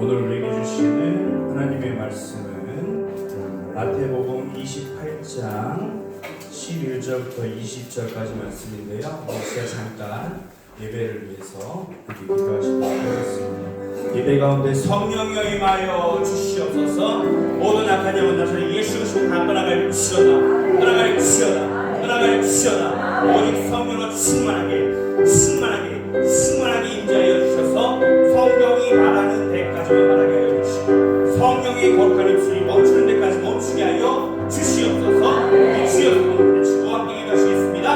오늘 우리에게 주시는 하나님의 말씀은 마태복음 28장 11절부터 20절까지 말씀인데요. 제가 잠깐 예배를 위해서 기도하시도록 하겠습니다. 예배 가운데 성령여 임하여 주시옵소서. 모든 악한 영혼 나서 예수 그리스도 다 떠나갈 주시오다. 떠나갈 주시오다. 떠나갈 주시오다. 오직 성령으로 충만하게 임재하여 주셔서 성경이 말하는 데까지만 말하게 하여 주시고 성령의 거룩한 입술이 멈추는 데까지 멈추게 하여 주시옵소서. 주여 주와 함께 기도하시겠습니다.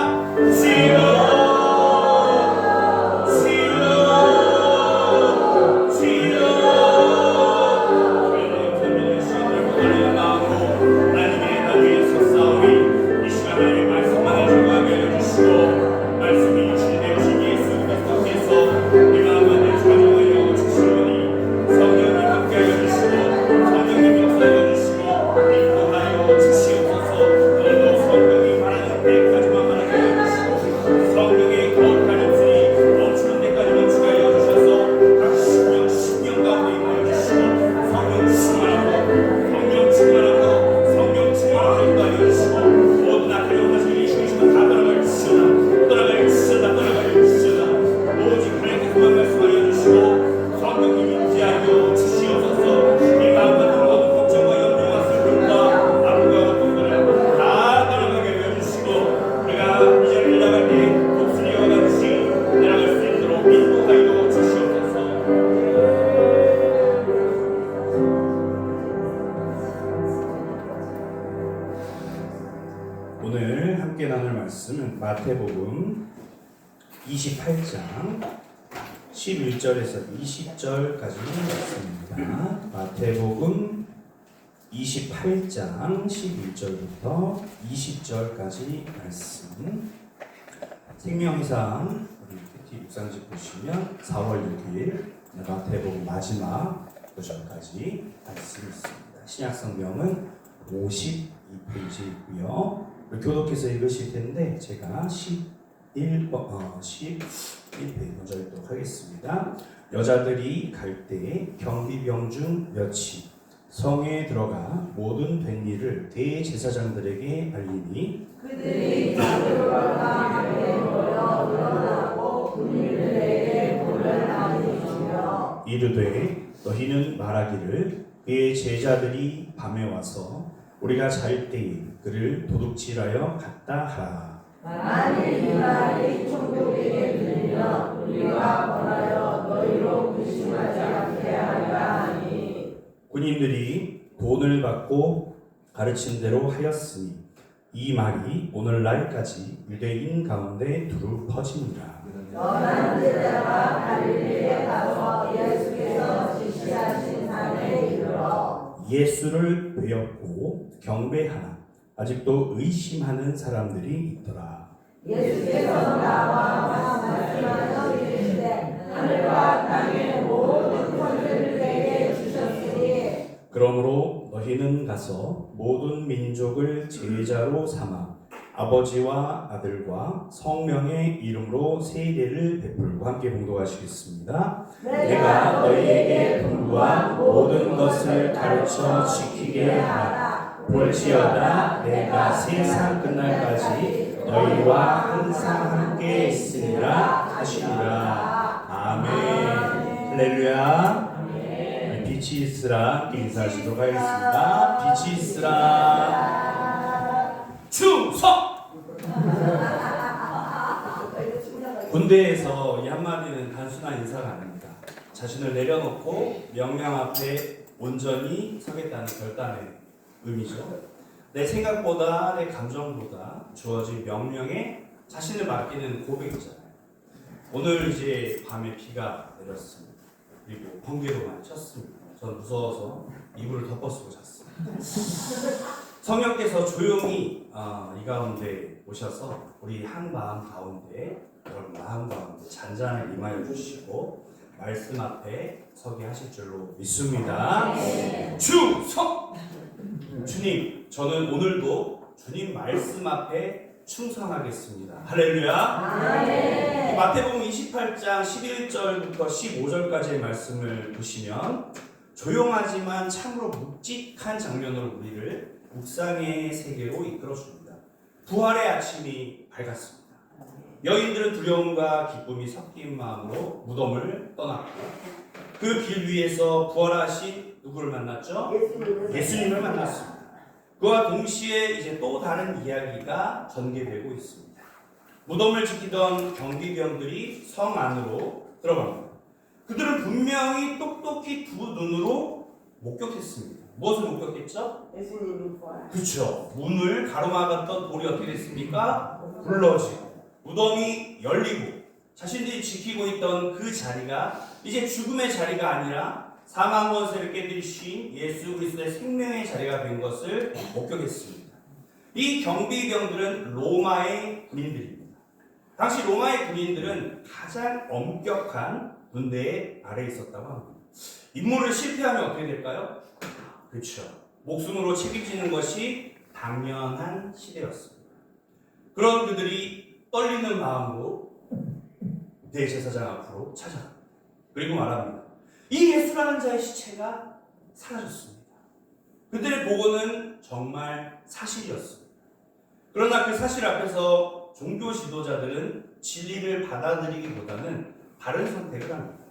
오늘 함께 나눌 말씀은 마태복음 28장 11절에서 20절까지 말씀입니다. 마태복음 28장 11절부터 20절까지 말씀. 생명상 우리 PT 묵상집 보시면 4월 6일 마태복음 마지막 구절까지 말씀이 있습니다. 신약성경은 52페이지이고요. 교독해서 읽으실 텐데 제가 11페이지 먼저 읽도록 하겠습니다. 여자들이 갈 때 경비병 중 몇이 성에 들어가 모든 된 일을 대제사장들에게 알리니 그들이 자기들과 함께 모여 일어나고 군인들에게 돈을 많이 주며 이르되 너희는 말하기를 그의 제자들이 밤에 와서 우리가 잘 때에 그를 도둑질하여 갔다 하라. 만일 이 말이 총독에게 들리면 우리가 권하여 너희로 의심하지 않게 하리라 하니 군인들이 돈을 받고 가르친 대로 하였으니 이 말이 오늘날까지 유대인 가운데 두루 퍼지니라. 너는 제자가 갈릴리에 가서 예수께서 지시하신 산에 이르러 예수를 배웠고 경배하나 아직도 의심하는 사람들이 있더라. 예수께서 나와 말씀하여 이르시되 하늘과 땅의 모든 권세를 내게 주셨으니 그러므로 너희는 가서 모든 민족을 제자로 삼아 아버지와 아들과 성령의 이름으로 세례를 베풀고 함께 봉독하시겠습니다. 내가 너희에게 분부한 모든 것을 가르쳐 지키게 하라. 볼지어다 내가 세상 끝날까지 너희와 항상 함께 있으리라 하시리라. 아멘. 할렐루야. 빛이 있으라 인사하시도록 하겠습니다. 빛이 있으라. 충성! 군대에서 이 한마디는 단순한 인사가 아닙니다. 자신을 내려놓고 명령 앞에 온전히 서겠다는 결단의 의미죠. 내 생각보다 내 감정보다 주어진 명령에 자신을 맡기는 고백이잖아요. 오늘 이제 밤에 비가 내렸습니다. 그리고 번개도 많이 쳤습니다. 저는 무서워서 이불을 덮어쓰고 잤습니다. 성령께서 조용히 이 가운데 오셔서 우리 한 마음 가운데 여러분 마음 가운데 잔잔히 임하여 주시고 말씀 앞에 서게 하실 줄로 믿습니다. 충성! 주님, 저는 오늘도 주님 말씀 앞에 충성하겠습니다. 할렐루야. 마태복음 28장 11절부터 15절까지의 말씀을 보시면 조용하지만 참으로 묵직한 장면으로 우리를 묵상의 세계로 이끌어줍니다. 부활의 아침이 밝았습니다. 여인들은 두려움과 기쁨이 섞인 마음으로 무덤을 떠났고 그 길 위에서 부활하신 누구를 만났죠? 예수님을 만났습니다. 그와 동시에 이제 또 다른 이야기가 전개되고 있습니다. 무덤을 지키던 경비병들이 성 안으로 들어갑니다. 그들은 분명히 똑똑히 두 눈으로 목격했습니다. 무엇을 목격했죠? 예수님이 부활. 그렇죠. 문을 가로막았던 돌이 어떻게 됐습니까? 굴러지고 무덤이 열리고 자신들이 지키고 있던 그 자리가 이제 죽음의 자리가 아니라 사망 권세를 깨뜨리신 예수 그리스도의 생명의 자리가 된 것을 목격했습니다. 이 경비병들은 로마의 군인들입니다. 당시 로마의 군인들은 가장 엄격한 군대의 아래에 있었다고 합니다. 임무를 실패하면 어떻게 될까요? 그렇죠. 목숨으로 책임지는 것이 당연한 시대였습니다. 그런 그들이 떨리는 마음으로 대제사장 앞으로 찾아갑니다. 그리고 말합니다. 이 예수라는 자의 시체가 사라졌습니다. 그들의 보고는 정말 사실이었습니다. 그러나 그 사실 앞에서 종교 지도자들은 진리를 받아들이기보다는 다른 선택을 합니다.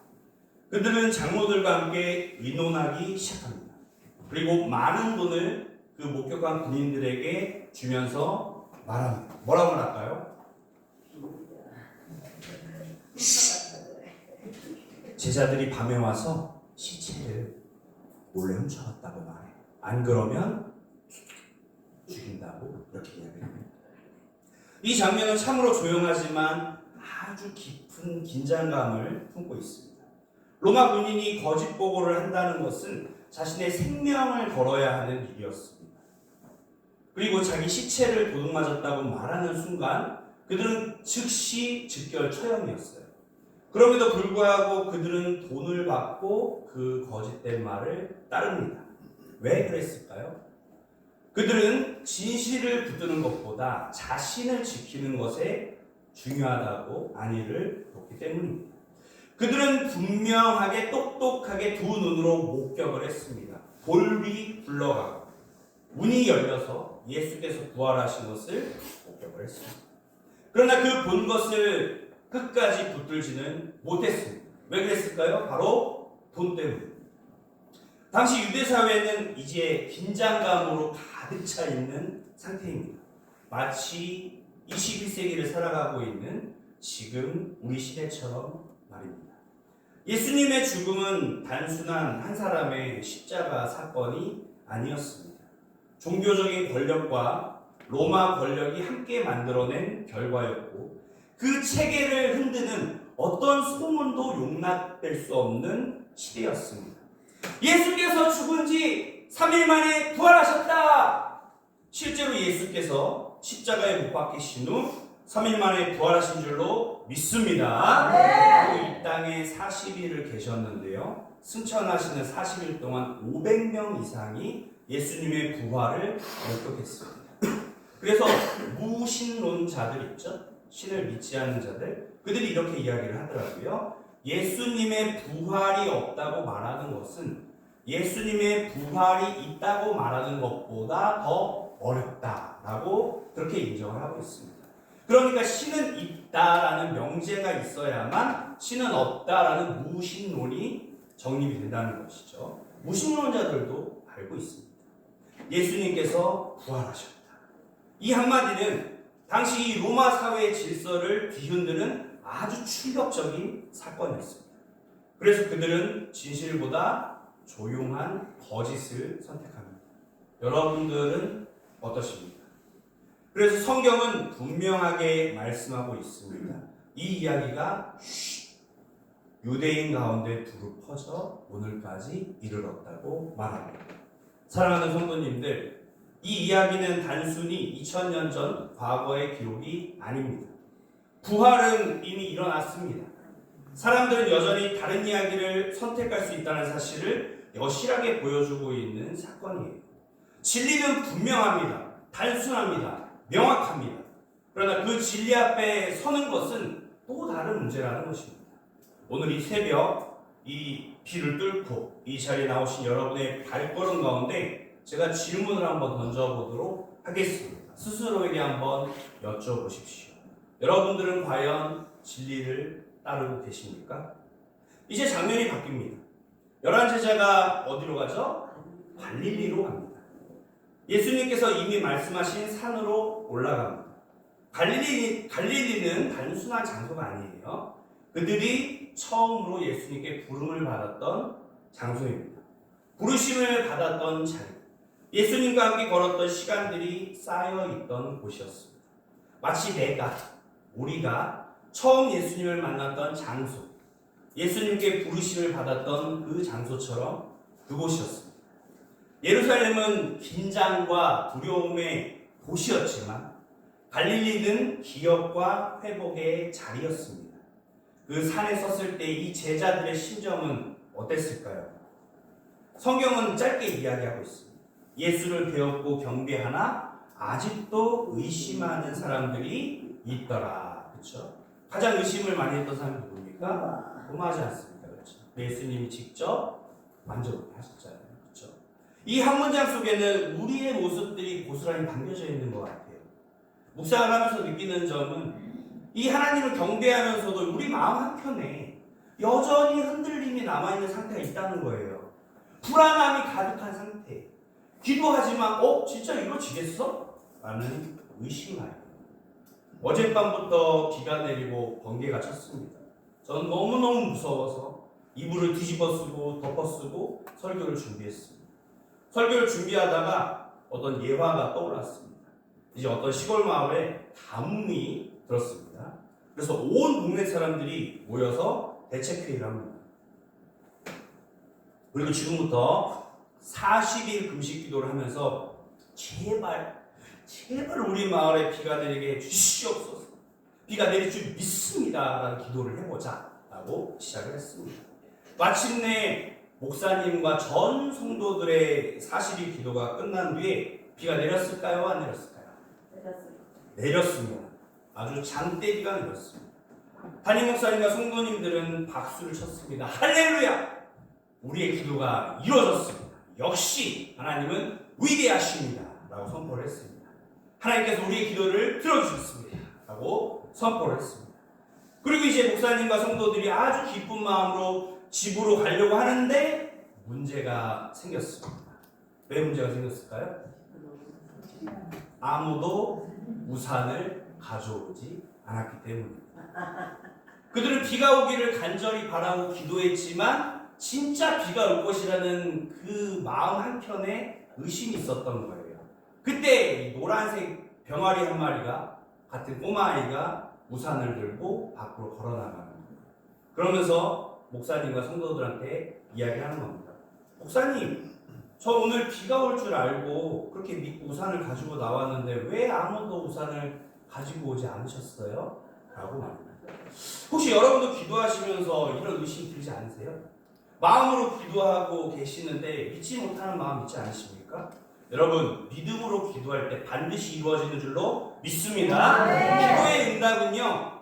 그들은 장로들과 함께 의논하기 시작합니다. 그리고 많은 돈을 그 목격한 군인들에게 주면서 말합니다. 뭐라고 말할까요? 제자들이 밤에 와서 시체를 몰래 훔쳐갔다고 말해. 안 그러면 죽인다고 이렇게 이야기합니다. 이 장면은 참으로 조용하지만 아주 깊은 긴장감을 품고 있습니다. 로마 군인이 거짓 보고를 한다는 것은 자신의 생명을 걸어야 하는 일이었습니다. 그리고 자기 시체를 도둑맞았다고 말하는 순간 그들은 즉시 즉결 처형이었어요. 그럼에도 불구하고 그들은 돈을 받고 그 거짓된 말을 따릅니다. 왜 그랬을까요? 그들은 진실을 붙드는 것보다 자신을 지키는 것에 중요하다고 안위를 뒀기 때문입니다. 그들은 분명하게 똑똑하게 두 눈으로 목격을 했습니다. 돌이 굴러가고 문이 열려서 예수께서 부활하신 것을 목격을 했습니다. 그러나 그 본 것을 끝까지 붙들지는 못했습니다. 왜 그랬을까요? 바로 돈 때문입니다. 당시 유대 사회는 이제 긴장감으로 가득 차 있는 상태입니다. 마치 21세기를 살아가고 있는 지금 우리 시대처럼 말입니다. 예수님의 죽음은 단순한 한 사람의 십자가 사건이 아니었습니다. 종교적인 권력과 로마 권력이 함께 만들어낸 결과였고 그 체계를 흔드는 어떤 소문도 용납될 수 없는 시대였습니다. 예수께서 죽은 지 3일 만에 부활하셨다! 실제로 예수께서 십자가에 못 박히신 후 3일 만에 부활하신 줄로 믿습니다. 그리고 이 땅에 40일을 계셨는데요. 승천하시는 40일 동안 500명 이상이 예수님의 부활을 목격했습니다. 그래서 무신론자들 있죠? 신을 믿지 않는 자들, 그들이 이렇게 이야기를 하더라고요. 예수님의 부활이 없다고 말하는 것은 예수님의 부활이 있다고 말하는 것보다 더 어렵다라고 그렇게 인정을 하고 있습니다. 그러니까 신은 있다라는 명제가 있어야만 신은 없다라는 무신론이 정립이 된다는 것이죠. 무신론자들도 알고 있습니다. 예수님께서 부활하셨다. 이 한마디는 당시 이 로마 사회의 질서를 뒤흔드는 아주 충격적인 사건이었습니다. 그래서 그들은 진실보다 조용한 거짓을 선택합니다. 여러분들은 어떠십니까? 그래서 성경은 분명하게 말씀하고 있습니다. 이 이야기가 유대인 가운데 두루 퍼져 오늘까지 이르렀다고 말합니다. 사랑하는 성도님들, 이 이야기는 단순히 2000년 전 과거의 기록이 아닙니다. 부활은 이미 일어났습니다. 사람들은 여전히 다른 이야기를 선택할 수 있다는 사실을 여실하게 보여주고 있는 사건이에요. 진리는 분명합니다. 단순합니다. 명확합니다. 그러나 그 진리 앞에 서는 것은 또 다른 문제라는 것입니다. 오늘 이 새벽 이 비를 뚫고 이 자리에 나오신 여러분의 발걸음 가운데 제가 질문을 한번 던져보도록 하겠습니다. 스스로에게 한번 여쭤보십시오. 여러분들은 과연 진리를 따르고 계십니까? 이제 장면이 바뀝니다. 11제자가 어디로 가죠? 갈릴리로 갑니다. 예수님께서 이미 말씀하신 산으로 올라갑니다. 갈릴리는 단순한 장소가 아니에요. 그들이 처음으로 예수님께 부름을 받았던 장소입니다. 부르심을 받았던 자리, 예수님과 함께 걸었던 시간들이 쌓여있던 곳이었습니다. 마치 우리가 처음 예수님을 만났던 장소, 예수님께 부르심을 받았던 그 장소처럼 그곳이었습니다. 예루살렘은 긴장과 두려움의 도시였지만 갈릴리는 기업과 회복의 자리였습니다. 그 산에 섰을 때 이 제자들의 심정은 어땠을까요? 성경은 짧게 이야기하고 있습니다. 예수를 배웠고 경배하나 아직도 의심하는 사람들이 있더라. 그렇죠? 가장 의심을 많이 했던 사람이 누굽니까? 도마지 않습니까? 그렇죠? 예수님이 직접 만져보게 하셨잖아요. 그렇죠? 이 한 문장 속에는 우리의 모습들이 고스란히 담겨져 있는 것 같아요. 묵상을 하면서 느끼는 점은 이 하나님을 경배하면서도 우리 마음 한켠에 여전히 흔들림이 남아있는 상태가 있다는 거예요. 불안함이 가득한 상태. 기도하지만 진짜 이루어지겠어? 라는 의심하여. 어젯밤부터 비가 내리고 번개가 쳤습니다. 저는 너무너무 무서워서 이불을 뒤집어 쓰고 덮어 쓰고 설교를 준비했습니다. 설교를 준비하다가 어떤 예화가 떠올랐습니다. 이제 어떤 시골 마을에 가뭄이 들었습니다. 그래서 온 동네 사람들이 모여서 대책회의를 합니다. 그리고 지금부터 40일 금식 기도를 하면서 제발 우리 마을에 비가 내리게 해주시옵소서. 비가 내릴 줄 믿습니다. 라는 기도를 해보자 라고 시작을 했습니다. 마침내 목사님과 전 성도들의 40일 기도가 끝난 뒤에 비가 내렸을까요? 안 내렸을까요? 내렸습니다. 아주 장대비가 내렸습니다. 담임 목사님과 성도님들은 박수를 쳤습니다. 할렐루야! 우리의 기도가 이루어졌습니다. 역시 하나님은 위대하십니다. 라고 선포를 했습니다. 하나님께서 우리의 기도를 들어주셨습니다. 라고 선포를 했습니다. 그리고 이제 목사님과 성도들이 아주 기쁜 마음으로 집으로 가려고 하는데 문제가 생겼습니다. 왜 문제가 생겼을까요? 아무도 우산을 가져오지 않았기 때문입니다. 그들은 비가 오기를 간절히 바라고 기도했지만 진짜 비가 올 것이라는 그 마음 한켠에 의심이 있었던 거예요. 그때 이 노란색 병아리 한 마리가 같은 꼬마아이가 우산을 들고 밖으로 걸어나가는 거예요. 그러면서 목사님과 성도들한테 이야기하는 겁니다. 목사님, 저 오늘 비가 올 줄 알고 그렇게 믿고 우산을 가지고 나왔는데 왜 아무도 우산을 가지고 오지 않으셨어요? 라고 말합니다. 혹시 여러분도 기도하시면서 이런 의심 들지 않으세요? 마음으로 기도하고 계시는데 믿지 못하는 마음 있지 않으십니까? 여러분, 믿음으로 기도할 때 반드시 이루어지는 줄로 믿습니다. 기도의 응답은요,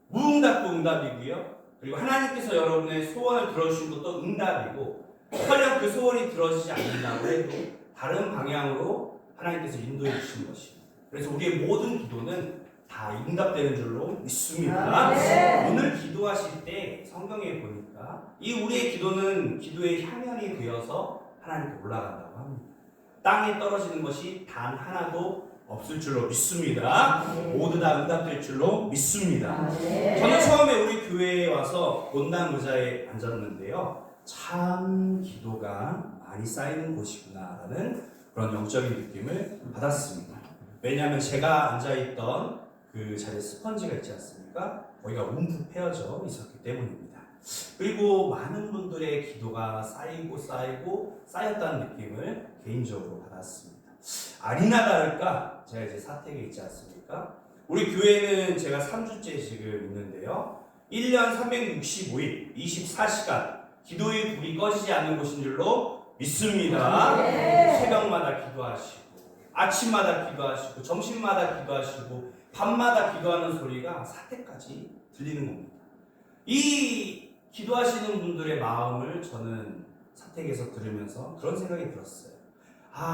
무응답도 응답이고요. 그리고 하나님께서 여러분의 소원을 들어주신 것도 응답이고, 설령 그 소원이 들어지지 않는다고 해도 다른 방향으로 하나님께서 인도해 주신 것입니다. 그래서 우리의 모든 기도는 다 응답되는 줄로 믿습니다. 오늘 기도하실 때 성경에 보니까 이 우리의 기도는 기도의 향연이 되어서 하나님께 올라간다고 합니다. 땅에 떨어지는 것이 단 하나도 없을 줄로 믿습니다. 모두 다 응답될 줄로 믿습니다. 저는 처음에 우리 교회에 와서 본당 의자에 앉았는데요. 참 기도가 많이 쌓이는 곳이구나라는 그런 영적인 느낌을 받았습니다. 왜냐하면 제가 앉아있던 그 자리에 스펀지가 있지 않습니까? 거기가 움푹 패여져 있었기 때문입니다. 그리고 많은 분들의 기도가 쌓였다는 느낌을 개인적으로 받았습니다. 아니나 다를까 제가 이제 사택에 있지 않습니까? 우리 교회는 제가 3주째 지금 있는데요. 1년 365일 24시간 기도의 불이 꺼지지 않는 곳인 줄로 믿습니다. 새벽마다 기도하시고 아침마다 기도하시고 점심마다 기도하시고 밤마다 기도하는 소리가 사태까지 들리는 겁니다. 이 기도하시는 분들의 마음을 저는 사택에서 들으면서 그런 생각이 들었어요.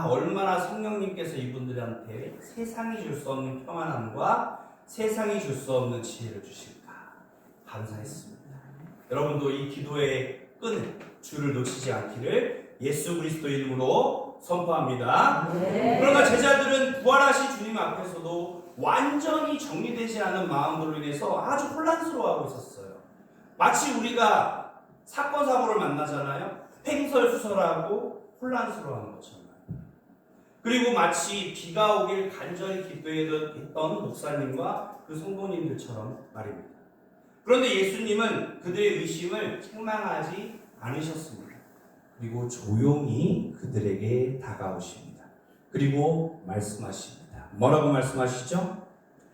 얼마나 성령님께서 이분들한테 세상이 줄 수 없는 평안함과 세상이 줄 수 없는 지혜를 주실까 감사했습니다. 여러분도 이 기도의 끈을 줄을 놓치지 않기를 예수 그리스도 이름으로 선포합니다. 그러나 제자들은 부활하신 주님 앞에서도 완전히 정리되지 않은 마음으로 인해서 아주 혼란스러워하고 있었어요. 마치 우리가 사건 사고를 만나잖아요. 횡설수설하고 혼란스러워하는 것처럼. 그리고 마치 비가 오길 간절히 기도했던 목사님과 그 성도님들처럼 말입니다. 그런데 예수님은 그들의 의심을 책망하지 않으셨습니다. 그리고 조용히 그들에게 다가오십니다. 그리고 말씀하십니다. 뭐라고 말씀하시죠?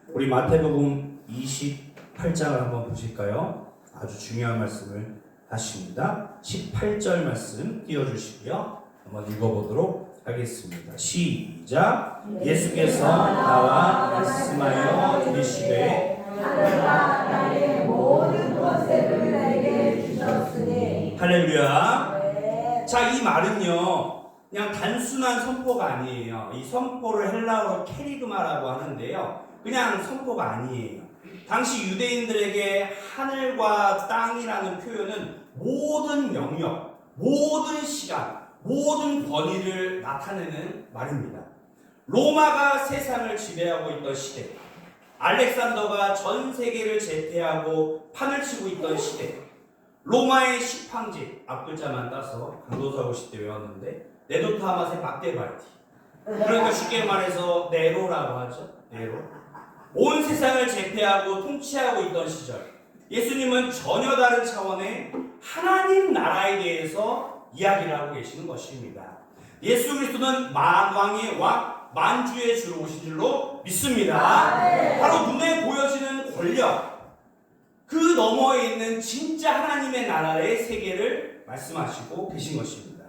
우리 마태복음 28장을 한번 보실까요? 아주 중요한 말씀을 하십니다. 18절 말씀 띄워주시고요. 한번 읽어보도록 하겠습니다. 시작. 예수께서 나와 말씀하여 이르시되 하늘과 땅의 모든 권세를 내게 주셨으니. 할렐루야. 자, 이 말은요 그냥 단순한 선포가 아니에요. 이 선포를 헬라어로 케리그마라고 하는데요, 그냥 선포가 아니에요. 당시 유대인들에게 하늘과 땅이라는 표현은 모든 영역, 모든 시간, 모든 권위를 나타내는 말입니다. 로마가 세상을 지배하고 있던 시대, 알렉산더가 전 세계를 제패하고 판을 치고 있던 시대, 로마의 식팡제, 앞글자만 따서 강도사고 시대 외웠는데 네도타마세 막대발티, 그러니까 쉽게 말해서 네로라고 하죠. 네로. 온 세상을 제패하고 통치하고 있던 시절, 예수님은 전혀 다른 차원의 하나님 나라에 대해서 이야기를 하고 계시는 것입니다. 예수 그리스도는 만왕의 왕, 만주의 주로 오신 줄로 믿습니다. 바로 눈에 보여지는 권력, 그 너머에 있는 진짜 하나님의 나라의 세계를 말씀하시고 계신 것입니다.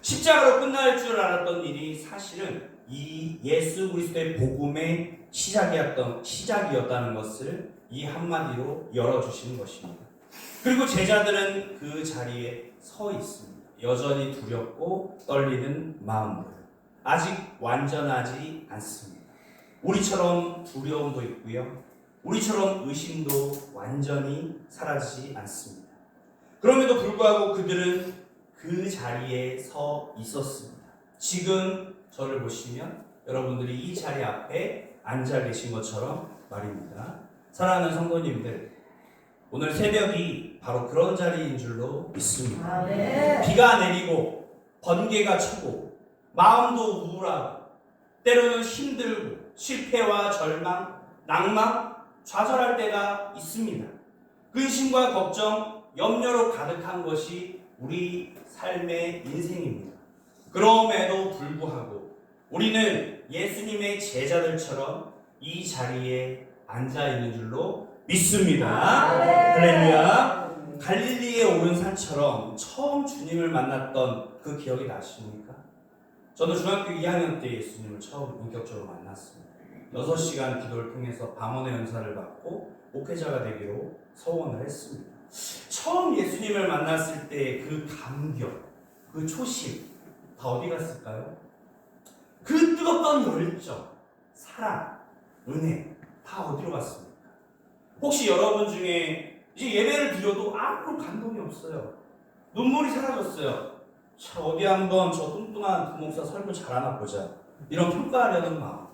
십자가로 끝날 줄 알았던 일이 사실은 이 예수 그리스도의 복음의 시작이었다는 것을 이 한마디로 열어주시는 것입니다. 그리고 제자들은 그 자리에 서 있습니다. 여전히 두렵고 떨리는 마음으로. 아직 완전하지 않습니다. 우리처럼 두려움도 있고요, 우리처럼 의심도 완전히 사라지지 않습니다. 그럼에도 불구하고 그들은 그 자리에 서 있었습니다. 지금 저를 보시면 여러분들이 이 자리 앞에 앉아 계신 것처럼 말입니다. 사랑하는 성도님들, 오늘 새벽이 바로 그런 자리인 줄로 믿습니다. 비가 내리고 번개가 치고 마음도 우울하고 때로는 힘들고 실패와 절망, 낭만, 좌절할 때가 있습니다. 근심과 걱정, 염려로 가득한 것이 우리 삶의 인생입니다. 그럼에도 불구하고 우리는 예수님의 제자들처럼 이 자리에 앉아 있는 줄로 믿습니다. 할렐루야. 갈릴리에 오른 산처럼 처음 주님을 만났던 그 기억이 나십니까? 저는 중학교 2학년 때 예수님을 처음 본격적으로 만났습니다. 6시간 기도를 통해서 방언의 은사를 받고 목회자가 되기로 서원을 했습니다. 처음 예수님을 만났을 때 그 감격, 그 초심 다 어디 갔을까요? 그 뜨겁던 열정, 사랑, 은혜 다 어디로 갔습니까? 혹시 여러분 중에 이제 예배를 드려도 아무런 감동이 없어요. 눈물이 사라졌어요. 자, 어디 한번 저 뚱뚱한 부목사 설교 잘하나 보자, 이런 평가하려는 마음,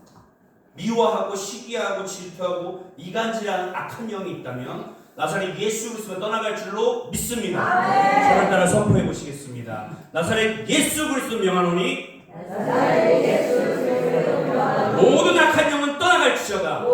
미워하고 시기하고 질투하고 이간질하는 악한 영이 있다면 나사렛 예수 그리스도를 떠나갈 줄로 믿습니다. 저를 따라 선포해 보시겠습니다. 나사렛 예수 그리스도 명하노니 모든 악한 영은 떠나갈지어다.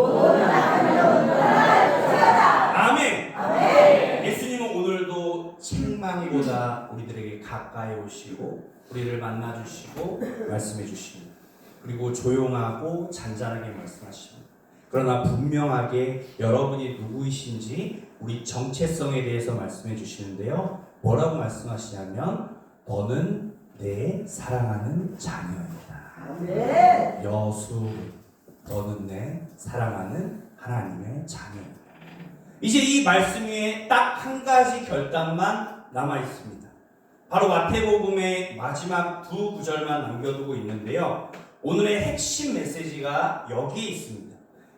아멘. 예수님은 오늘도 책망보다 우리들에게 가까이 오시고 우리를 만나주시고 말씀해 주십니다. 그리고 조용하고 잔잔하게 말씀하십니다. 그러나 분명하게 여러분이 누구이신지 우리 정체성에 대해서 말씀해 주시는데요. 뭐라고 말씀하시냐면 너는 내 사랑하는 자녀이다. 아멘. 여수 너는 내 사랑하는 하나님의 자녀이다. 이제 이 말씀 위에 딱 한 가지 결단만 남아 있습니다. 바로 마태복음의 마지막 두 구절만 남겨두고 있는데요. 오늘의 핵심 메시지가 여기에 있습니다.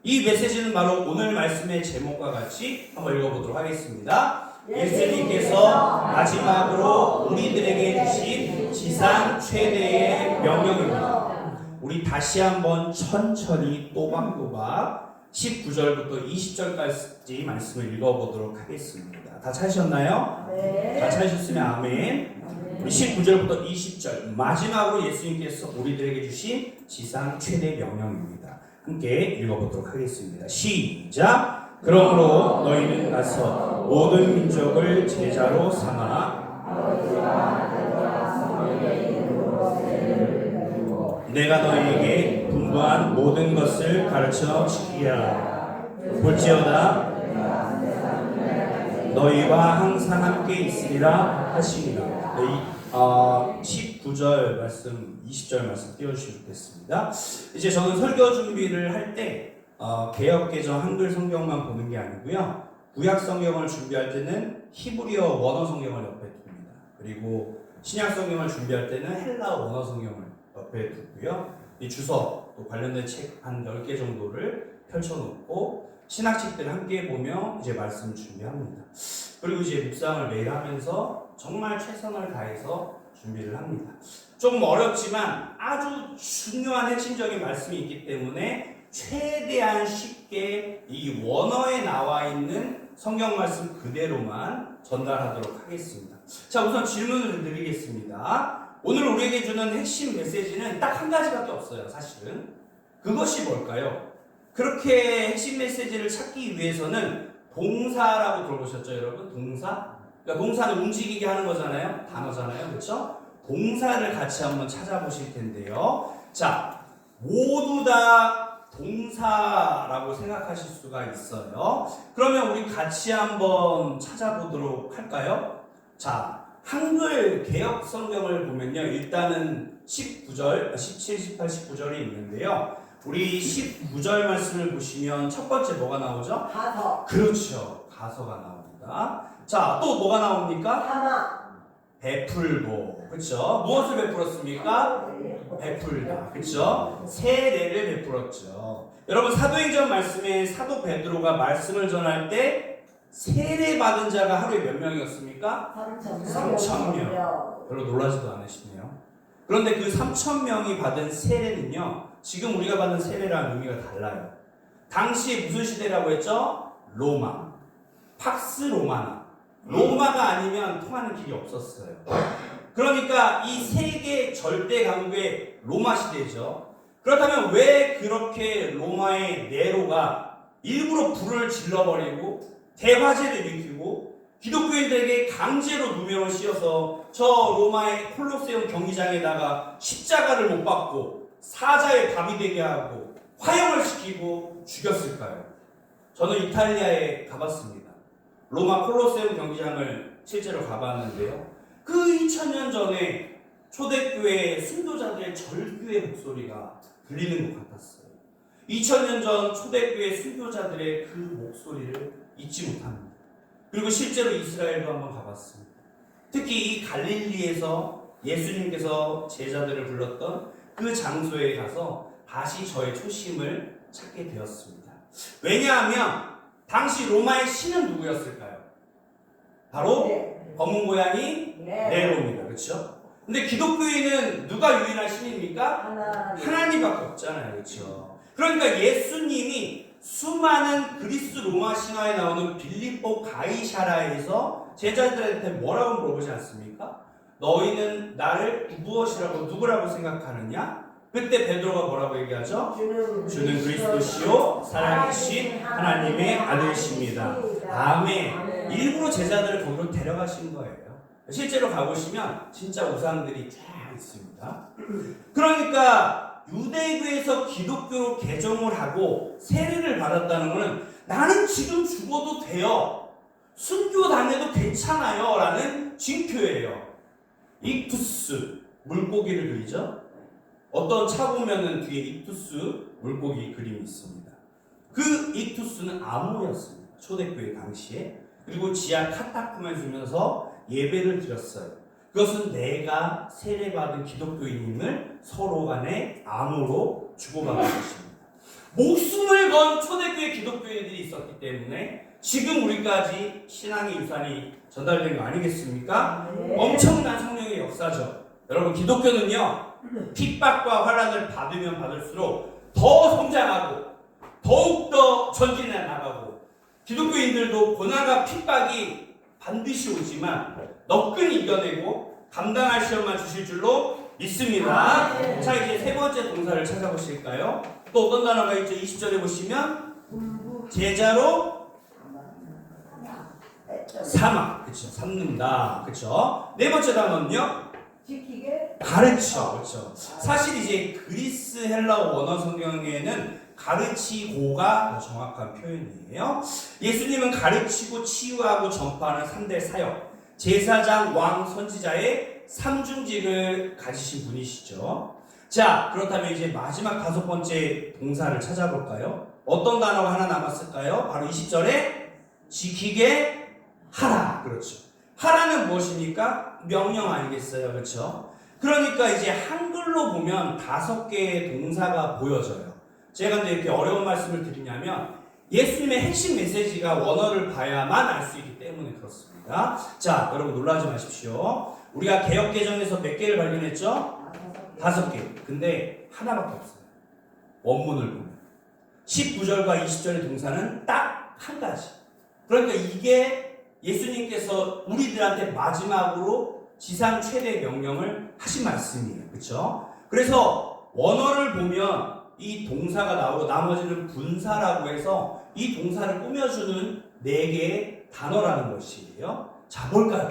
이 메시지는 바로 오늘 말씀의 제목과 같이 한번 읽어보도록 하겠습니다. 예수님께서 마지막으로 우리들에게 주신 지상 최대의 명령입니다. 우리 다시 한번 천천히 또박또박 19절부터 20절까지 말씀을 읽어보도록 하겠습니다. 다 찾으셨나요? 네. 다 찾으셨으면 아멘. 우리 19절부터 20절 마지막으로 예수님께서 우리들에게 주신 지상 최대 명령입니다. 함께 읽어보도록 하겠습니다. 시작. 그러므로 너희는 가서 모든 민족을 제자로 삼아 내가 너희에게 분부한 모든 것을 가르쳐 지키게 하라. 볼지어다 너희와 항상 함께 있으리라 하시니라. 19절 말씀, 20절 말씀 띄워주시면 좋겠습니다. 이제 저는 설교 준비를 할 때 개역개정 한글 성경만 보는 게 아니고요. 구약 성경을 준비할 때는 히브리어 원어 성경을 옆에 둡니다. 그리고 신약 성경을 준비할 때는 헬라어 원어 성경을 옆에 두고요. 이 주석 또 관련된 책 한 10개 정도를 펼쳐놓고 신학책들을 함께 보며 이제 말씀 준비합니다. 그리고 이제 묵상을 매일 하면서 정말 최선을 다해서 준비를 합니다. 좀 어렵지만 아주 중요한 핵심적인 말씀이 있기 때문에 최대한 쉽게 이 원어에 나와 있는 성경 말씀 그대로만 전달하도록 하겠습니다. 자, 우선 질문을 드리겠습니다. 오늘 우리에게 주는 핵심 메시지는 딱 한 가지밖에 없어요, 사실은. 그것이 뭘까요? 그렇게 핵심 메시지를 찾기 위해서는 동사라고 들어보셨죠, 여러분? 동사? 그러니까 동사는 움직이게 하는 거잖아요. 단어잖아요. 그렇죠? 동사를 같이 한번 찾아보실 텐데요. 자, 모두 다 동사라고 생각하실 수가 있어요. 그러면 우리 같이 한번 찾아보도록 할까요? 자, 한글 개역 성경을 보면요. 일단은 19절, 17, 18, 19절이 있는데요. 우리 19절 말씀을 보시면 첫 번째 뭐가 나오죠? 가서. 그렇죠. 가서가 나옵니다. 자, 또 뭐가 나옵니까? 하나. 베풀고. 그렇죠? 무엇을 베풀었습니까? 베풀다. 그렇죠? 세례를 베풀었죠. 여러분 사도행전 말씀에 사도 베드로가 말씀을 전할 때 세례 받은 자가 하루에 몇 명이었습니까? 3,000명. 별로 놀라지도 않으시네요. 그런데 그 3,000명이 받은 세례는요, 지금 우리가 받은 세례랑 의미가 달라요. 당시 무슨 시대라고 했죠? 로마. 팍스 로마나. 로마가 아니면 통하는 길이 없었어요. 그러니까 이 세계 절대 강국의 로마 시대죠. 그렇다면 왜 그렇게 로마의 네로가 일부러 불을 질러버리고 대화제를 일으키고 기독교인들에게 강제로 누명을 씌워서 저 로마의 콜로세움 경기장에다가 십자가를 못 박고 사자의 밥이 되게 하고 화형을 시키고 죽였을까요? 저는 이탈리아에 가봤습니다. 로마 콜로세움 경기장을 실제로 가봤는데요. 그 2000년 전에 초대교회 순교자들의 절규의 목소리가 들리는 것 같았어요. 2000년 전 초대교회 순교자들의 그 목소리를 잊지 못합니다. 그리고 실제로 이스라엘도 한번 가봤습니다. 특히 이 갈릴리에서 예수님께서 제자들을 불렀던 그 장소에 가서 다시 저의 초심을 찾게 되었습니다. 왜냐하면 당시 로마의 신은 누구였을까요? 바로 검은 고양이 네로입니다. 그렇죠? 근데 기독교인은 누가 유일한 신입니까? 하나님밖에 없잖아요. 그렇죠? 그러니까 예수님이 수많은 그리스 로마 신화에 나오는 빌립보 가이사라에서 제자들한테 뭐라고 물어보지 않습니까? 너희는 나를 무엇이라고 누구라고 생각하느냐? 그때 베드로가 뭐라고 얘기하죠? 주는 그리스도시요 살아계신 하나님의 아들이십니다. 아멘. 일부러 제자들을 거기로 데려가신 거예요. 실제로 가보시면 진짜 우상들이 쫙 있습니다. 그러니까 유대교에서 기독교로 개종을 하고 세례를 받았다는 것은 나는 지금 죽어도 돼요. 순교 다녀도 괜찮아요. 라는 징표예요. 익투스, 물고기를 그리죠. 어떤 차 보면은 뒤에 익투스 물고기 그림이 있습니다. 그 익투스는 암호였습니다. 초대교회 당시에. 그리고 지하 카타콤에 주면서 예배를 드렸어요. 그것은 내가 세례받은 기독교인임을 서로 간에 암호로 주고받은 것입니다. 목숨을 건 초대교회 기독교인들이 있었기 때문에 지금 우리까지 신앙의 유산이 전달된 거 아니겠습니까? 네. 엄청난 성령의 역사죠. 여러분, 기독교는요, 핍박과 환난을 받으면 받을수록 더 성장하고 더욱더 전진해 나가고, 기독교인들도 고난과 핍박이 반드시 오지만 너끈히 이겨내고 감당할 시험만 주실 줄로 믿습니다. 네. 자, 이제 세 번째 동사를 찾아보실까요? 또 어떤 단어가 있죠? 20절에 보시면 제자로 삼아, 그렇죠? 삼는다, 그렇죠? 네 번째 단어는요? 지키게 가르쳐, 그렇죠? 사실 이제 그리스 헬라어 원어 성경에는 가르치고가 더 정확한 표현이에요. 예수님은 가르치고 치유하고 전파하는 3대 사역, 제사장, 왕, 선지자의 삼중직을 가지신 분이시죠. 자, 그렇다면 이제 마지막 다섯 번째 동사를 찾아볼까요? 어떤 단어가 하나 남았을까요? 바로 20절에 지키게 하라. 그렇죠. 하라는 무엇입니까? 명령 아니겠어요? 그렇죠? 그러니까 이제 한글로 보면 5개의 동사가 보여져요. 제가 근데 이렇게 어려운 말씀을 드리냐면 예수님의 핵심 메시지가 원어를 봐야만 알 수 있기 때문에 그렇습니다. 자, 여러분 놀라지 마십시오. 우리가 개역개정에서 몇 개를 발견했죠? 5개. 근데 하나밖에 없어요. 원문을 보면 19절과 20절의 동사는 딱 한 가지. 그러니까 이게 예수님께서 우리들한테 마지막으로 지상 최대 명령을 하신 말씀이에요. 그렇죠? 그래서 원어를 보면 이 동사가 나오고 나머지는 분사라고 해서 이 동사를 꾸며주는 4개의 단어라는 것이에요. 자, 뭘까요?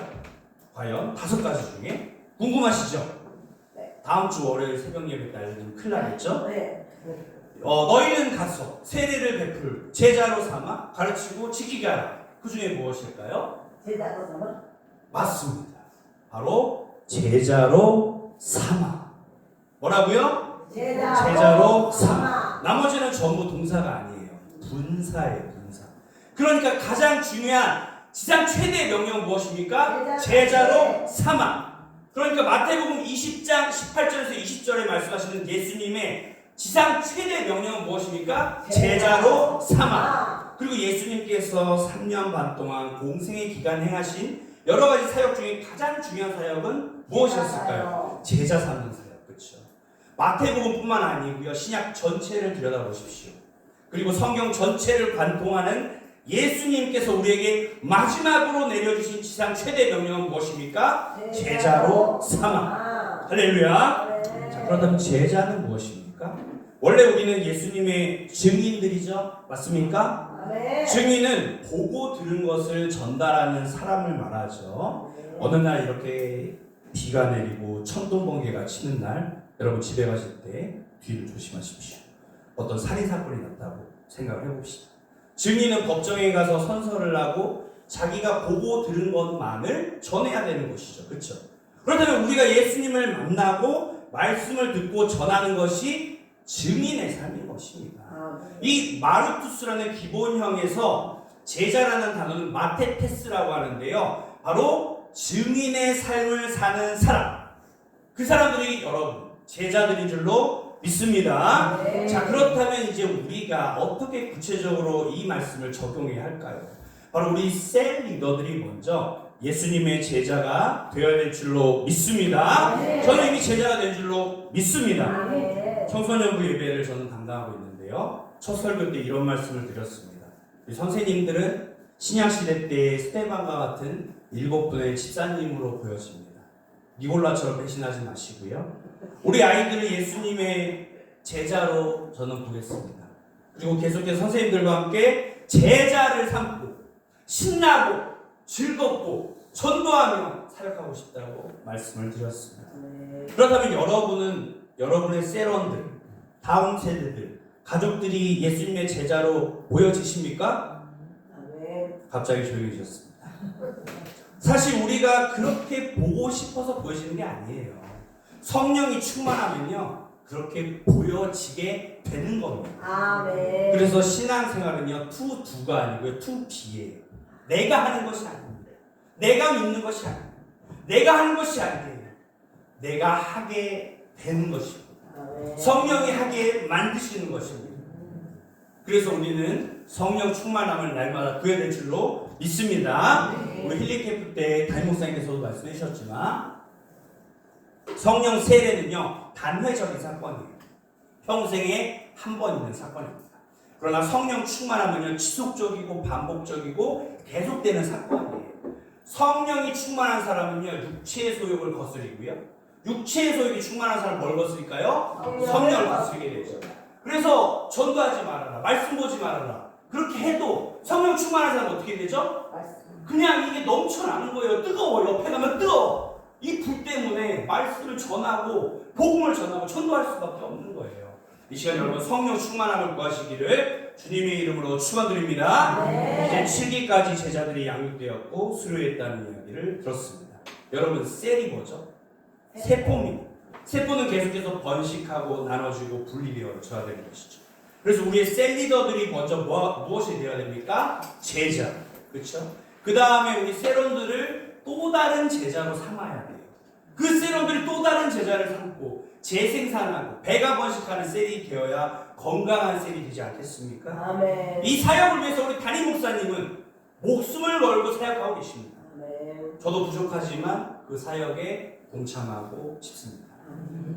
과연 5가지 중에 궁금하시죠? 네. 다음 주 월요일 새벽 예배 때 알려드리면 큰일 나겠죠? 네. 너희는 가서 세례를 베풀 제자로 삼아 가르치고 지키게 하라. 그 중에 무엇일까요? 제자로 삼아 맞습니다. 바로 제자로 삼아. 뭐라고요? 제자로 삼아. 나머지는 전부 동사가 아니에요. 분사예요, 분사. 그러니까 가장 중요한 지상 최대 명령 무엇입니까? 제자로 삼아. 그러니까 마태복음 20장 18절에서 20절에 말씀하시는 예수님의 지상 최대 명령은 무엇입니까? 제자로 삼아. 그리고 예수님께서 3년 반 동안 공생의 기간 행하신 여러 가지 사역 중에 가장 중요한 사역은 무엇이었을까요? 제자 삼는 사역. 그렇죠. 마태복음뿐만 아니고요. 신약 전체를 들여다보십시오. 그리고 성경 전체를 관통하는 예수님께서 우리에게 마지막으로 내려주신 지상 최대 명령은 무엇입니까? 제자로 삼아. 할렐루야. 자, 그렇다면 제자는 무엇입니까? 원래 우리는 예수님의 증인들이죠. 맞습니까? 증인은 보고 들은 것을 전달하는 사람을 말하죠. 어느 날 이렇게 비가 내리고 천둥번개가 치는 날, 여러분 집에 가실 때 뒤를 조심하십시오. 어떤 살인사건이 났다고 생각을 해봅시다. 증인은 법정에 가서 선서를 하고 자기가 보고 들은 것만을 전해야 되는 것이죠. 그렇죠? 그렇다면 우리가 예수님을 만나고 말씀을 듣고 전하는 것이 증인의 삶인 것입니다. 이 마르투스라는 기본형에서 제자라는 단어는 마테테스라고 하는데요. 바로 증인의 삶을 사는 사람. 그 사람들이 여러분 제자들인 줄로 믿습니다. 네. 자, 그렇다면 이제 우리가 어떻게 구체적으로 이 말씀을 적용해야 할까요? 바로 우리 셀 리더들이 먼저 예수님의 제자가 되어야 될 줄로 믿습니다. 네. 저는 이미 제자가 된 줄로 믿습니다. 네. 청소년부 예배를 저는 담당하고 있는데요. 첫 설교 때 이런 말씀을 드렸습니다. 우리 선생님들은 신약시대 때 스테반과 같은 7분의 집사님으로 보여집니다. 니골라처럼 배신하지 마시고요. 우리 아이들을 예수님의 제자로 저는 보겠습니다. 그리고 계속해서 선생님들과 함께 제자를 삼고 신나고 즐겁고 전도하며 사역하고 싶다고 말씀을 드렸습니다. 그렇다면 여러분은 여러분의 셀원들, 다음 세대들, 가족들이 예수님의 제자로 보여지십니까? 아멘. 갑자기 조용해졌습니다. 사실 우리가 그렇게 보고 싶어서 보여지는 게 아니에요. 성령이 충만하면요, 그렇게 보여지게 되는 겁니다. 아멘. 그래서 신앙생활은요, 투가 아니고요, 투비예요. 내가 하는 것이 아닙니다. 내가 믿는 것이 아닙니다. 내가 하는 것이 아니에요. 내가 하게 되는 것입니다. 아멘. 성령이 하게 만드시는 것입니다. 그래서 우리는 성령 충만함을 날마다 구해야 될 줄로 믿습니다. 우리 힐링 캠프 때 담임 목사님께서도 말씀해 주셨지만 성령 세례는요, 단회적인 사건이에요. 평생에 한 번 있는 사건입니다. 그러나 성령 충만함은요, 지속적이고 반복적이고 계속되는 사건이에요. 성령이 충만한 사람은요, 육체의 소욕을 거스리고요. 육체의 소욕이 충만한 사람은 뭘 거스릴까요? 성령을 거스리게 되죠. 그래서 전도하지 말아라, 말씀 보지 말아라. 그렇게 해도 성령 충만한 사람은 어떻게 되죠? 그냥 이게 넘쳐나는 거예요. 뜨거워. 옆에 가면 뜨거워. 이 불 때문에 말씀을 전하고 복음을 전하고 전도할 수밖에 없는 거예요. 이 시간 여러분 성령 충만함을 구하시기를 주님의 이름으로 축원드립니다. 이제 7기까지 제자들이 양육되었고 수료했다는 이야기를 들었습니다. 여러분 셀이 뭐죠? 세포입니다. 세포는 계속해서 번식하고 나눠지고 분리되어져야 되는 것이죠. 그래서 우리의 셀 리더들이 먼저 무엇이 되어야 됩니까? 제자. 그렇죠? 그 다음에 우리 세론들을 또 다른 제자로 삼아야 돼요. 그 세론들이 또 다른 제자를 삼고 재생산하고 배가 번식하는 셀이 되어야 건강한 셀이 되지 않겠습니까? 아멘. 이 사역을 위해서 우리 담임 목사님은 목숨을 걸고 사역하고 계십니다. 아멘. 저도 부족하지만 그 사역에 동참하고 싶습니다.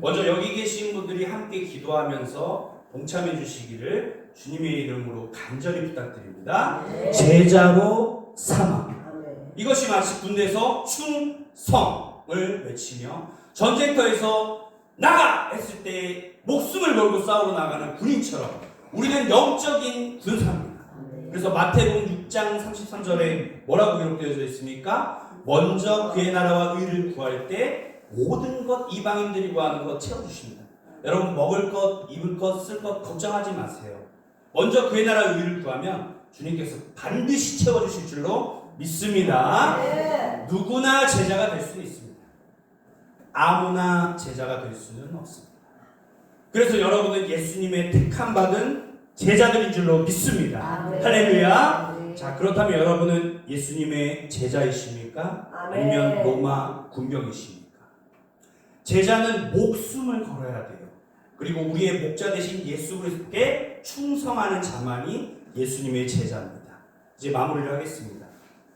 먼저 여기 계신 분들이 함께 기도하면서 동참해 주시기를 주님의 이름으로 간절히 부탁드립니다. 제자로 삼아. 이것이 마치 군대에서 충성을 외치며 전쟁터에서 나가! 했을 때 목숨을 걸고 싸우러 나가는 군인처럼 우리는 영적인 군사입니다. 그래서 마태복음 6장 33절에 뭐라고 기록되어져 있습니까? 먼저 그의 나라와 의를 구할 때 모든 것 이방인들이 구하는 것 채워주십니다. 여러분 먹을 것, 입을 것, 쓸 것 걱정하지 마세요. 먼저 그의 나라와 의를 구하면 주님께서 반드시 채워주실 줄로 믿습니다. 누구나 제자가 될 수는 있습니다. 아무나 제자가 될 수는 없습니다. 그래서 여러분은 예수님의 택함 받은 제자들인 줄로 믿습니다. 할렐루야. 자, 그렇다면 여러분은 예수님의 제자이십니까? 아니면 로마 군병이십니까? 제자는 목숨을 걸어야 돼요. 그리고 우리의 목자 되신 예수 그리스도께 충성하는 자만이 예수님의 제자입니다. 이제 마무리를 하겠습니다.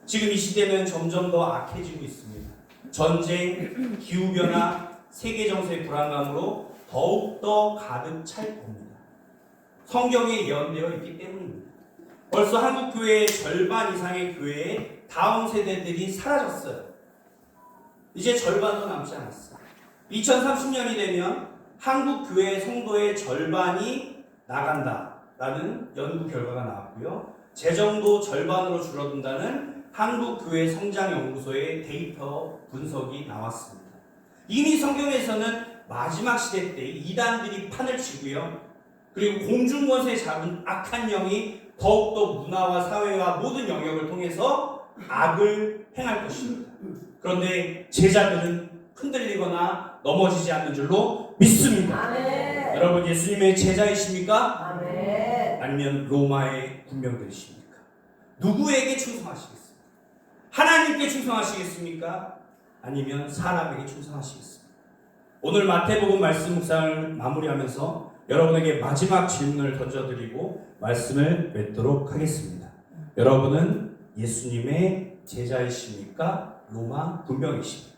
지금 이 시대는 점점 더 악해지고 있습니다. 전쟁, 기후변화, 세계정세의 불안감으로 더욱더 가득 찰 겁니다. 성경에 예언되어 있기 때문입니다. 벌써 한국교회의 절반 이상의 교회에 다음 세대들이 사라졌어요. 이제 절반도 남지 않았어요. 2030년이 되면 한국교회 성도의 절반이 나간다라는 연구 결과가 나왔고요. 재정도 절반으로 줄어든다는 한국교회 성장연구소의 데이터 분석이 나왔습니다. 이미 성경에서는 마지막 시대 때 이단들이 판을 치고요. 그리고 공중권세 잡은 악한 영이 더욱더 문화와 사회와 모든 영역을 통해서 악을 행할 것입니다. 그런데 제자들은 흔들리거나 넘어지지 않는 줄로 믿습니다. 아멘. 여러분 예수님의 제자이십니까? 아멘. 아니면 로마의 군병들이십니까? 누구에게 충성하시겠습니까? 하나님께 충성하시겠습니까? 아니면 사람에게 충성하시겠습니까? 오늘 마태복음 말씀 묵상을 마무리하면서 여러분에게 마지막 질문을 던져드리고 말씀을 맺도록 하겠습니다. 여러분은 예수님의 제자이십니까? 로마 군병이십니까?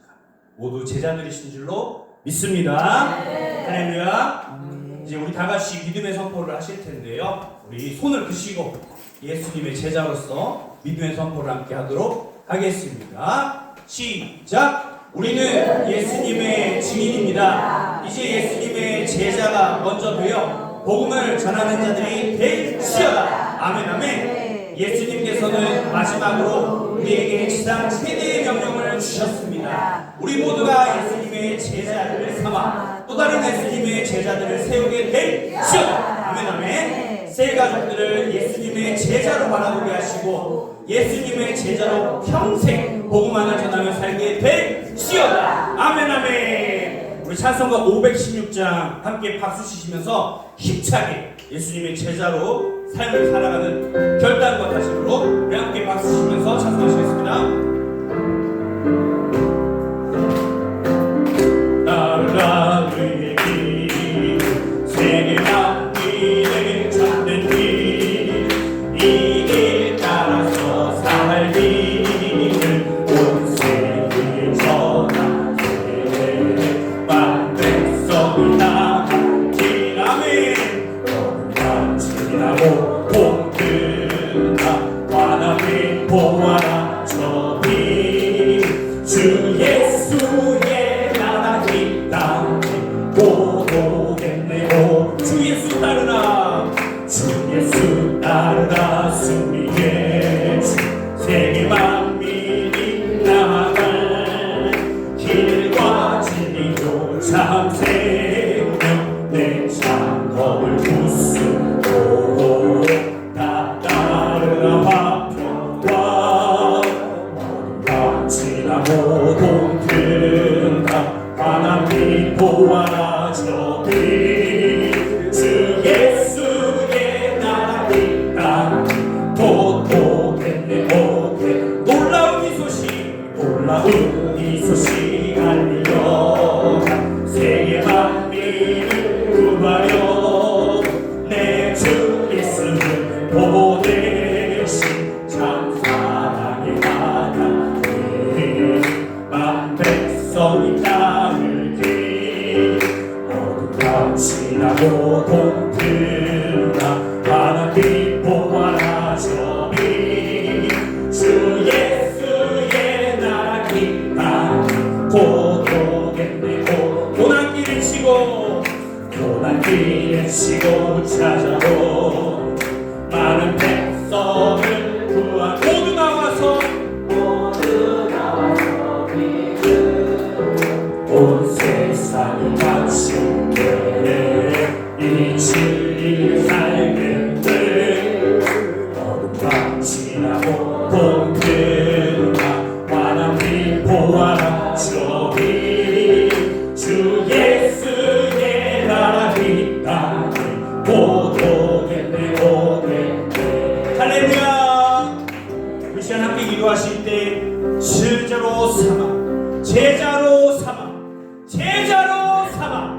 모두 제자들이신 줄로 믿습니다. 할렐루야. 이제 우리 다 같이 믿음의 선포를 하실 텐데요. 우리 손을 드시고 예수님의 제자로서 믿음의 선포를 함께 하도록 하겠습니다. 시작! 우리는 예수님의 증인입니다. 이제 예수님의 제자가 먼저 되어 복음을 전하는 자들이 될지어다. 아멘 아멘. 예수님께서는 마지막으로 우리에게 지상 최대의 명령을 주셨습니다. 우리 모두가 예수님의 제자를 삼아 또 또 다른 예수님의 제자들을 세우게 될시어다. 아멘 아멘. 세 가족들을 예수님의 제자로 바라보게 하시고 예수님의 제자로 평생 복음만을 전하며 살게 될시어다. 아멘 아멘. 우리 찬송가 516장 함께 박수 치시면서 힘차게 예수님의 제자로 삶을 살아가는 결단과 다짐으로 우리 함께 박수 치면서 찬송하시겠습니다. 나를 길 세계 만민을 찾는 길 이 길 따라서 살기를 온 세계 전하세 만백성을 나갈 길 아멘 너는 지나고 봄드나 바람을 보아라 저기 주 예수의 나라 이 땅에 고도겠네요. 주 예수 따르라 주 예수 따르라 승리의 주 세계 만민이 나아갈 길과 진리로 참 생명 내 창검을 부수고 다 따르라 화평과 어둠과 지나고 동트나 바람이 보아라 저기 주 예수의 나라 이 땅 도도겠네 오게 놀라운 이 소식 알리려 세계 만민을 구하려 내 주 예수를 보고 대신 참 사랑의 하나님 만 백성이 땅을 길 어둠과 지나고 동트나 바람이 보아라 저기 주 예수의 나라 이 땅 고도겠네 고난길을 치고 찾아온 많은 백성을 구한 모두 나와서 온 세상을 바치게 이 진리를 살겠네 어둠과 지나고 동트나 바람이 보아라 저기 주 예수의 나라 이 땅에 고도겠네 오겠네 할렐루야. 우리 시간 함께 기도하실 때 제자로 삼아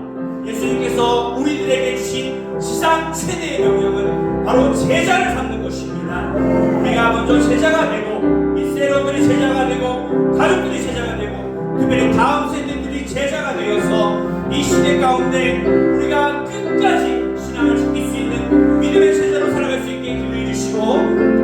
예수님께서 우리들에게 주신 시상 최대의 명령은 바로 제자를 삼는 것입니다. 우리가 먼저 제자가 되고 윗세대들이 제자가 되고 가족들이 제자가 되고 특별히 다음 세대들이 제자가 되어서 이 시대 가운데 우리가 끝까지 신앙을 지킬 수 있는 믿음의 제자로 살아갈 수 있게 기도해 주시고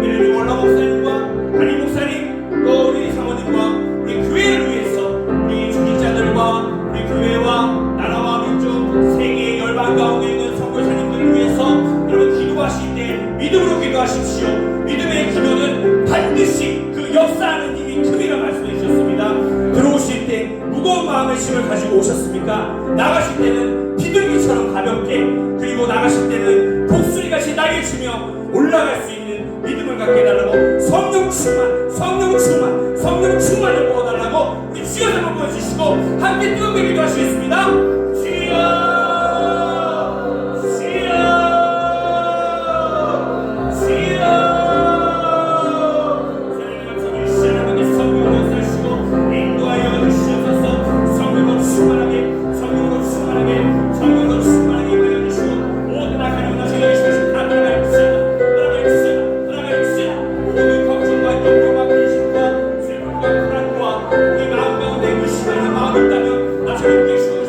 특별히 우리 원로 목사님과 담임 목사님 또 우리 사모님과 우리 교회를 위해서 우리 중직자들과 우리 교회와 나라와 민족 세계 열방 가운데 있는 선교사님들을 위해서 여러분 기도하실 때 믿음으로 기도하십시오. 믿음의 기도는 반드시 그 역사하는 힘이 큼이라 말씀해 주셨습니다. 들어오실 때 무거운 마음의 짐을 가지고 오셨습니까? 나가실 때는 비둘기처럼 가볍게 그리고 나가실 때는 독수리같이 날개치며 올라갈 수 있는 믿음을 갖게 해달라고 성령 충만을 부어달라고 우리 주여 한번 보여주시고 함께 뜨겁게 기도하시겠습니다. 주여 우리 마음 가운데 의심하는 마음이 있다면 나처럼 예수를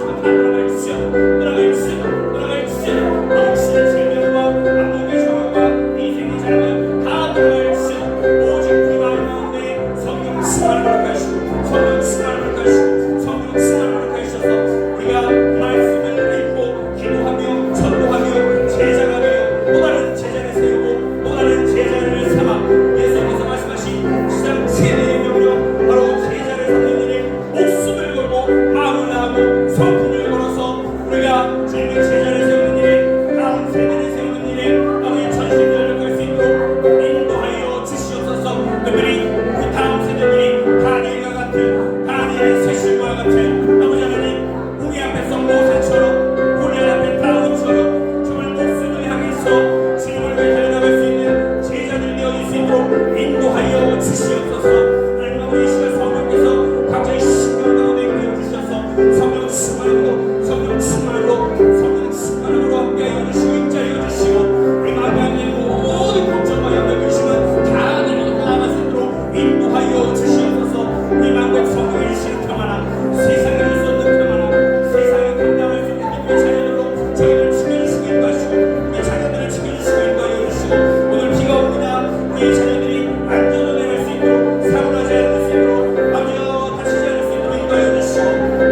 성경을 읽시는 평안함, 세상을 알 수 없는 평안함, 세상에 감당할 수 없는 우리 자녀들로 저희를 지켜주시고 인도하시고 우리 자녀들을 지켜주시고 인도하여 주시고 오늘 비가 옵니다. 우리 자녀들이 안전 운행할 수 있도록 사고나지 않을 수 있도록 아버지여 다치지 않을 수 있도록 인도하여 주시고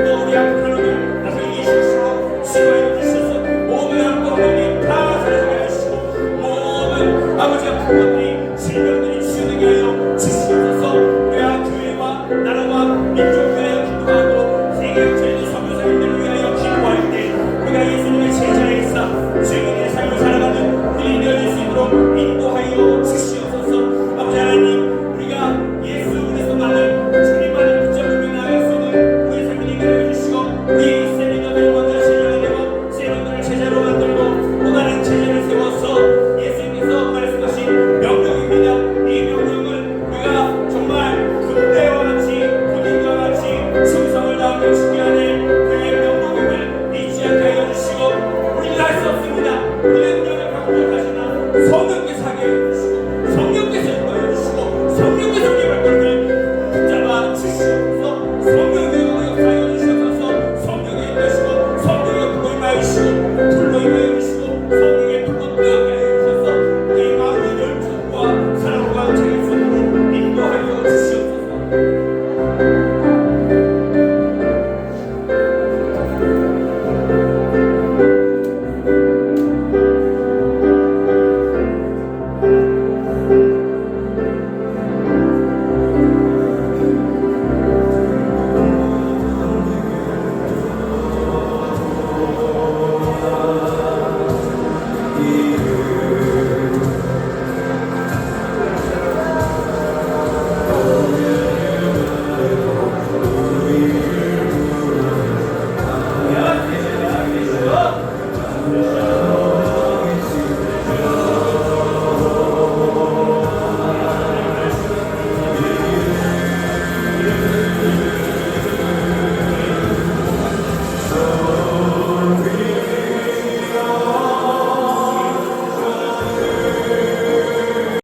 또 우리 아픈 하루를 나중에 예수시고 치료하여 주셔서 모든 아픈 하루님 다 사라지게 하시고 모든 아버지 아픈 것들이 질병들이 치유되게 하여 주시옵소서. 우리와 교회와 나라와 민족과